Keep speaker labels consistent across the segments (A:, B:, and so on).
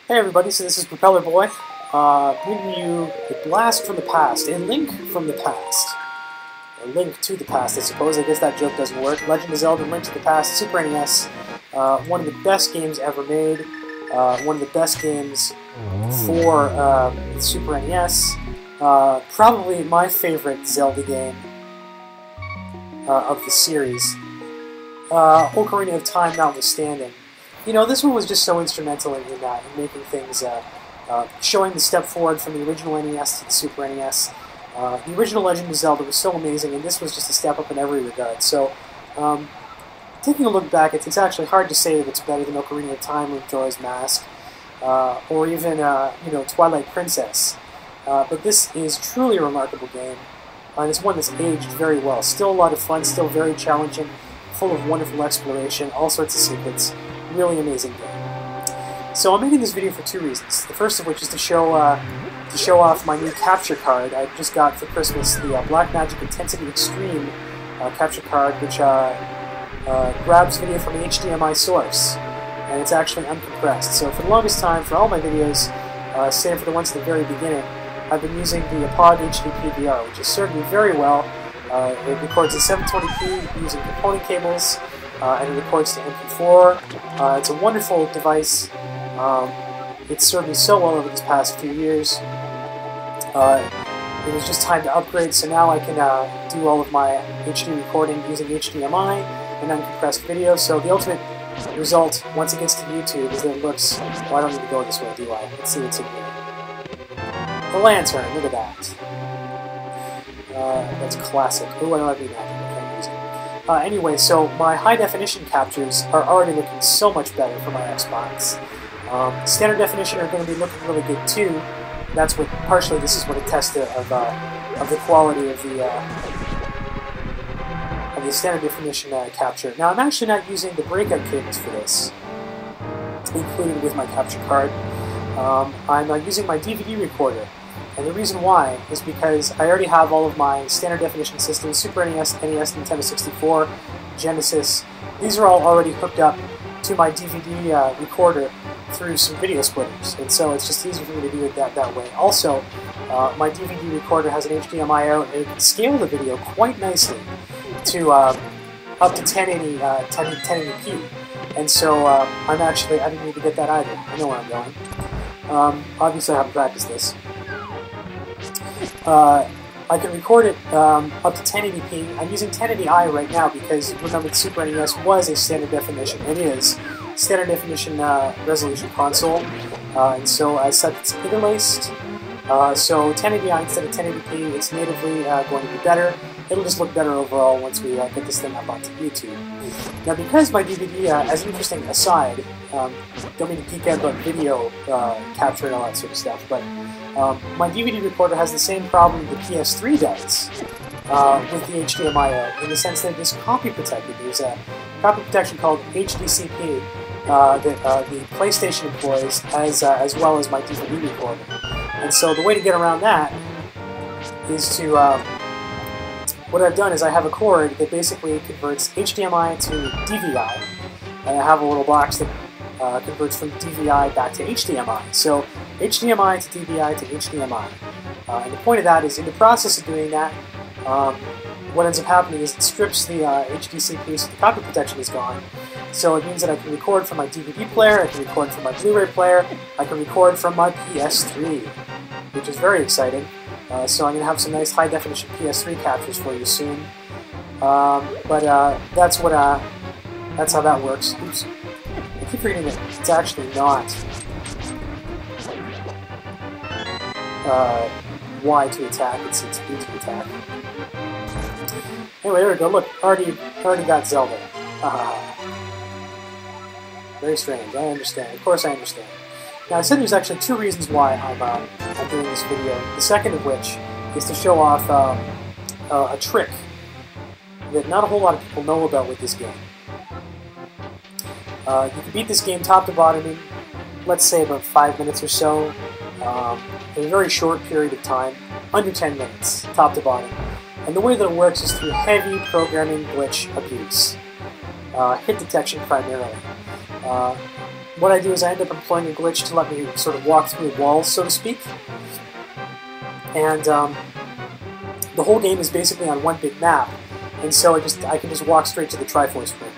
A: Hey everybody, so this is Propeller Boy, bringing you a blast from the past, a link from the past. A link to the past, I suppose. I guess that joke doesn't work. Legend of Zelda, Link to the Past, Super NES. One of the best games ever made. One of the best games for Super NES. Probably my favorite Zelda game of the series. Ocarina of Time notwithstanding. You know, this one was just so instrumental in making things, showing the step forward from the original NES to the Super NES. The original Legend of Zelda was so amazing, and this was just a step up in every regard. So, taking a look back, it's actually hard to say that it's better than Ocarina of Time or Majora's Mask, or even, Twilight Princess. But this is truly a remarkable game, and it's one that's aged very well. Still a lot of fun, still very challenging, full of wonderful exploration, all sorts of secrets. Really amazing game. So I'm making this video for two reasons. The first of which is to show off my new capture card I just got for Christmas, the Blackmagic Intensity Extreme capture card, which grabs video from an HDMI source, and it's actually uncompressed. So for the longest time, for all my videos, save for the ones at the very beginning, I've been using the Pod HD PVR, which has served me very well. It records in 720p using component cables, and it records to MP4. It's a wonderful device. It's served me so well over these past few years. It was just time to upgrade, so now I can do all of my HD recording using HDMI and uncompressed video. So the ultimate result, once it gets to YouTube, is that it looks... Well, I don't need to go this way, do I? Let's see what's in here. The lantern, look at that. That's classic. Ooh, I don't have any magic. I can't use it. Anyway, so my high-definition captures are already looking so much better for my Xbox. Standard definition are going to be looking really good too. That's what partially this is what a test of the quality of the standard definition capture. Now I'm actually not using the breakout cables for this, included with my capture card. I'm using my DVD recorder. And the reason why is because I already have all of my standard definition systems, Super NES, NES, Nintendo 64, Genesis. These are all already hooked up to my DVD recorder through some video splitters. And so it's just easier for me to do it that way. Also, my DVD recorder has an HDMI out, and it can scale the video quite nicely to up to 1080p. And so I didn't need to get that either. I know where I'm going. Obviously I haven't practiced this. I can record it up to 1080p. I'm using 1080i right now because, remember, the Super NES was a standard definition. It is standard definition resolution console, and so I set it's interlaced. So 1080i instead of 1080p, it's natively going to be better. It'll just look better overall once we get this thing up onto YouTube. Now, because my DVD, as an interesting aside, don't mean to geek out about video capture and all that sort of stuff, but my DVD recorder has the same problem the PS3 does with the HDMI out, in the sense that it is copy protected. There's a copy protection called HDCP that the PlayStation employs, as well as my DVD recorder. And so the way to get around that is to... what I've done is I have a cord that basically converts HDMI to DVI, and I have a little box that converts from DVI back to HDMI. So HDMI to DVI to HDMI. And the point of that is, in the process of doing that, what ends up happening is it strips the HDCP, so the copy protection is gone. So it means that I can record from my DVD player, I can record from my Blu-ray player, I can record from my PS3, which is very exciting. So I'm going to have some nice high-definition PS3 captures for you soon. That's how that works. Oops. I keep forgetting that it's actually not Y to attack, it's B to attack. Anyway, there we go. Look, already got Zelda. Very strange. I understand. Of course I understand. Now, I said there's actually two reasons why I'm doing this video. The second of which is to show off a trick that not a whole lot of people know about with this game. You can beat this game top to bottom in, let's say, about 5 minutes or so, in a very short period of time, under 10 minutes, top to bottom. And the way that it works is through heavy programming glitch abuse. Hit detection primarily. what I do is I end up employing a glitch to let me sort of walk through walls, so to speak. And the whole game is basically on one big map, and so I can just walk straight to the Triforce room.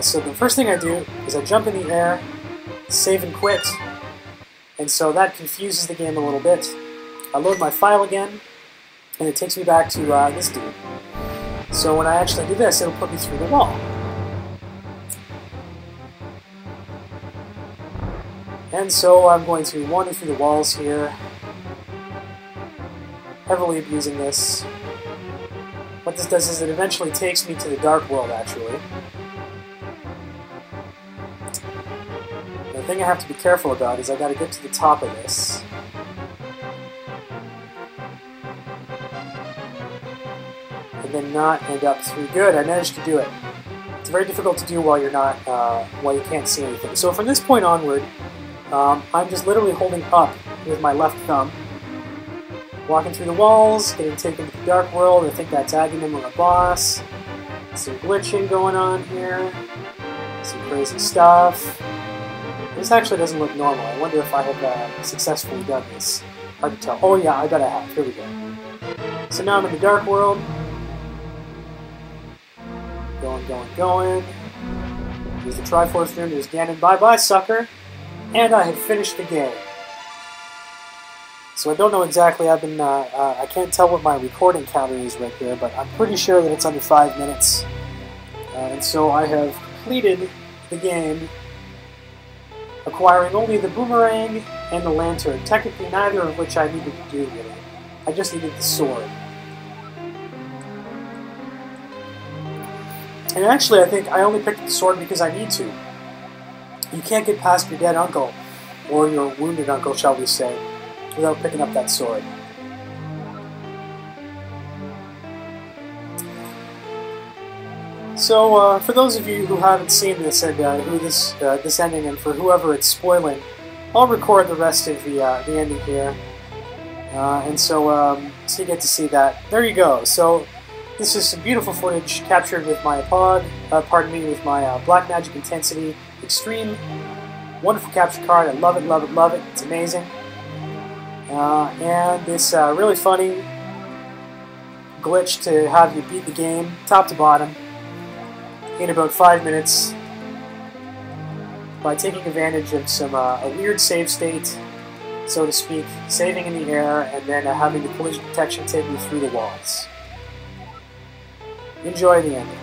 A: So the first thing I do is I jump in the air, save and quit, and so that confuses the game a little bit. I load my file again, and it takes me back to this dude. So when I actually do this, it'll put me through the wall. And so I'm going to wander through the walls here, heavily abusing this. What this does is it eventually takes me to the dark world, actually. The thing I have to be careful about is I gotta get to the top of this. And then not end up through. Good, I managed to do it. It's very difficult to do while you're not, while you can't see anything. So from this point onward, I'm just literally holding up with my left thumb, walking through the walls, getting taken to the dark world. I think that's Aghanim or a boss. Some glitching going on here. Some crazy stuff. This actually doesn't look normal. I wonder if I have successfully done this. Hard to tell. Oh yeah, I bet I have. Here we go. So now I'm in the dark world. Going. There's the Triforce room. There's Ganon. Bye-bye, sucker. And I have finished the game. So I don't know exactly. I can't tell what my recording counter is right here, but I'm pretty sure that it's under 5 minutes. And so I have completed the game, acquiring only the boomerang and the lantern. Technically, neither of which I needed to do, really. I just needed the sword. And actually, I think I only picked the sword because I need to. You can't get past your dead uncle, or your wounded uncle, shall we say, without picking up that sword. So, for those of you who haven't seen this and who this ending, and for whoever it's spoiling, I'll record the rest of the ending here, and so you get to see that. There you go. So this is some beautiful footage captured with my with my Blackmagic Intensity Extreme. Wonderful capture card. I love it, love it, love it. It's amazing. And this really funny glitch to have you beat the game top to bottom in about 5 minutes by taking advantage of some a weird save state, so to speak, saving in the air and then having the collision detection take you through the walls. Enjoy the ending.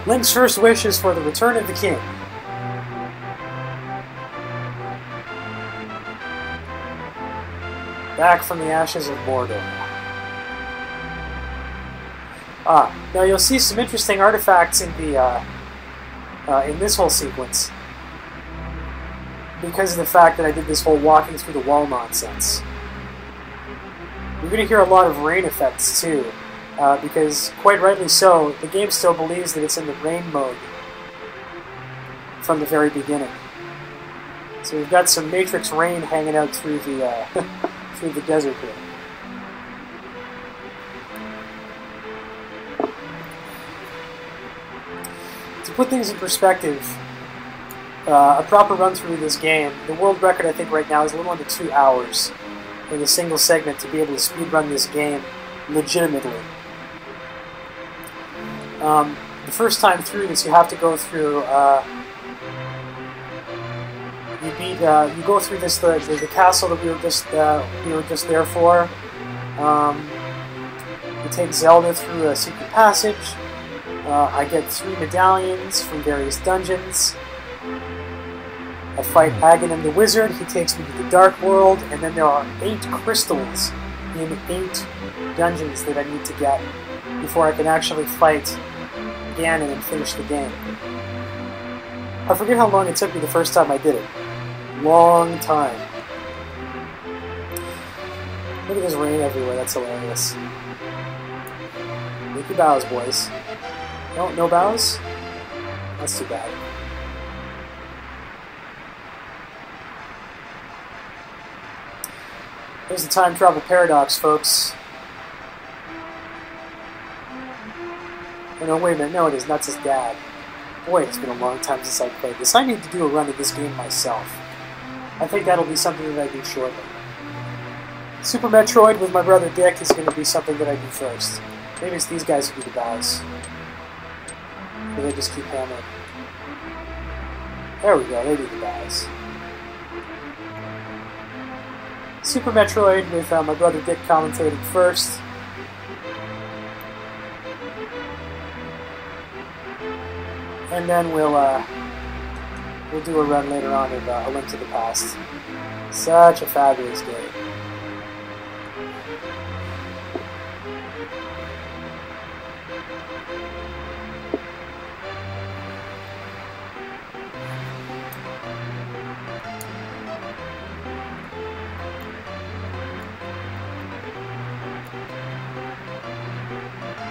A: Link's first wish is for the return of the king. Back from the ashes of Mordor. Now you'll see some interesting artifacts in the in this whole sequence because of the fact that I did this whole walking through the wall nonsense. You're going to hear a lot of rain effects too. Because, quite rightly so, the game still believes that it's in the rain mode from the very beginning. So we've got some Matrix rain hanging out through the through the desert here. To put things in perspective, a proper run through this game, the world record I think right now is a little under 2 hours in a single segment to be able to speedrun this game legitimately. The first time through this, you have to go through. You go through this the castle that we were just there for. You take Zelda through a secret passage. I get 3 medallions from various dungeons. I fight Aghanim the wizard. He takes me to the dark world, and then there are 8 crystals in 8 dungeons that I need to get before I can actually fight Ganon and finish the game. I forget how long it took me the first time I did it. Long time. Look at this rain everywhere, that's hilarious. Make your bows, boys. No bows? That's too bad. There's the time travel paradox, folks. Oh no, wait a minute, no it is, that's his dad. Boy, it's been a long time since I played this. I need to do a run of this game myself. I think that'll be something that I do shortly. Super Metroid with my brother Dick is going to be something that I do first. Maybe it's these guys who do the bows. Or they just keep hammering. There we go, they do the bows. Super Metroid with my brother Dick commentating first. And then we'll do a run later on of A Link to the Past. Such a fabulous game.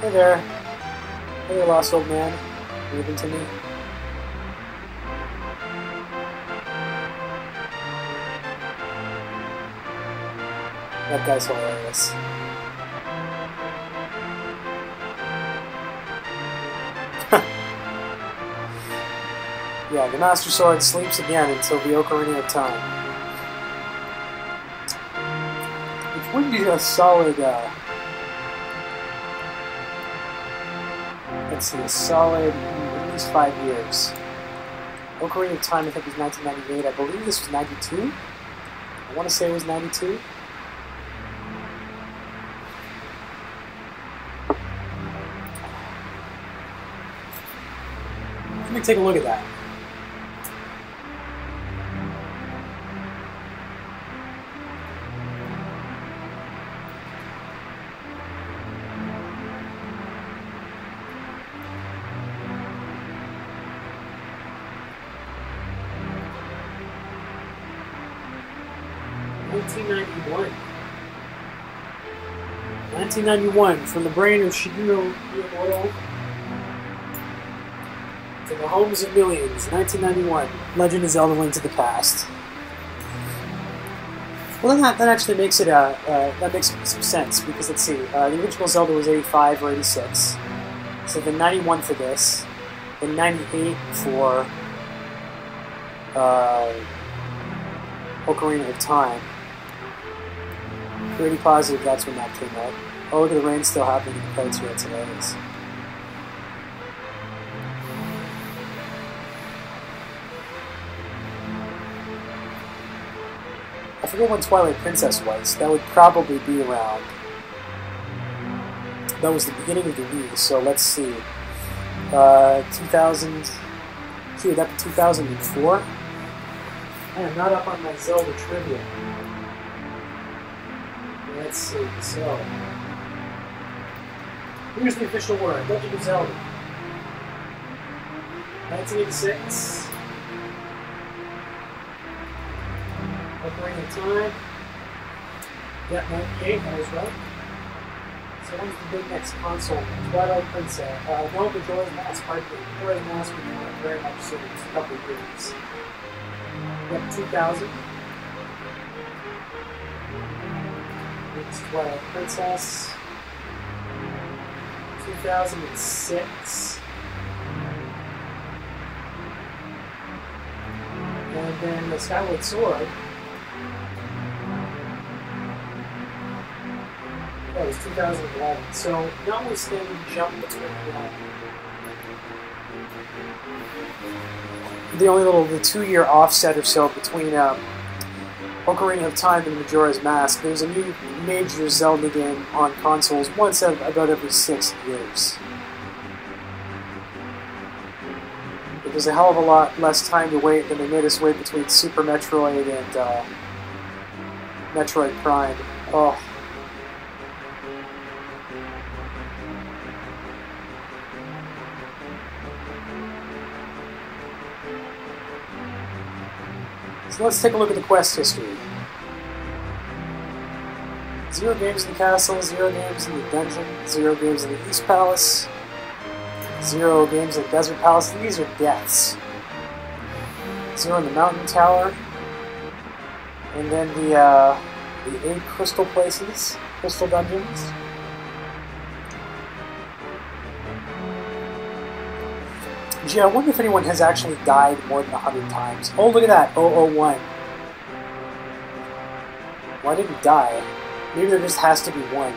A: Hey there. Hey there, lost old man. Leaving to me. That guy's hilarious. Yeah, the Master Sword sleeps again until the Ocarina of Time. Which would be a solid, let's see, a solid at least 5 years. Ocarina of Time, I think, was 1998. I believe this was 92. I want to say it was 92. Let me take a look at that. $1991, from the brain of Shigeru Miyamoto to the homes of millions. 1991, Legend of Zelda: Link to the Past. Well, that actually makes it that makes some sense, because let's see, the original Zelda was 85 or 86, so then 91 for this, then 98 for Ocarina of Time. Pretty positive that's when that came out. Oh, look at the rain still happening in the credits here. It's hilarious. I forget when Twilight Princess was. That would probably be around... That was the beginning of the Wii, so let's see. 2000... Gee, would that be 2004? I am not up on my Zelda trivia. Let's see, so... Here's the official word, Legend of Zelda. 1986. Ocarina of Time. Yeah, 98, I was right. So when's the big next console? Twilight Princess. No, Majora's Mask, pardon me. Majora's Mask was not very much soon. It's a couple of years. Yep, 2000. It's Twilight Princess. 2006. And then the Skyward Sword. That was 2011. So, notwithstanding the jump between the only little, the 2-year offset or so between Ocarina of Time and Majora's Mask, there's a new major Zelda game on consoles once about every 6 years. It was a hell of a lot less time to wait than they made us wait between Super Metroid and Metroid Prime. Oh. So let's take a look at the quest history. 0 games in the castle, 0 games in the dungeon, 0 games in the East Palace, 0 games in the Desert Palace. These are deaths. 0 in the Mountain Tower, and then the 8 crystal places, crystal dungeons. Gee, I wonder if anyone has actually died more than 100 times. Oh, look at that, 001. Well, I didn't die. Maybe there just has to be one.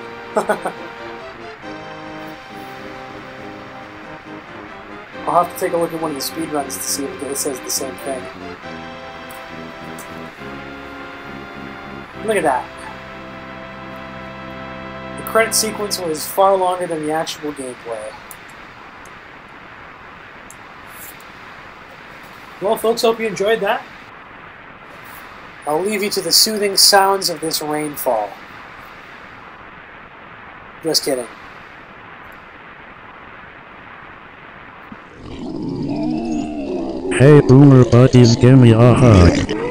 A: I'll have to take a look at one of the speedruns to see if it says the same thing. Look at that. The credit sequence was far longer than the actual gameplay. Well, folks, hope you enjoyed that. I'll leave you to the soothing sounds of this rainfall. Just kidding.
B: Hey boomer buddies, give me a hug.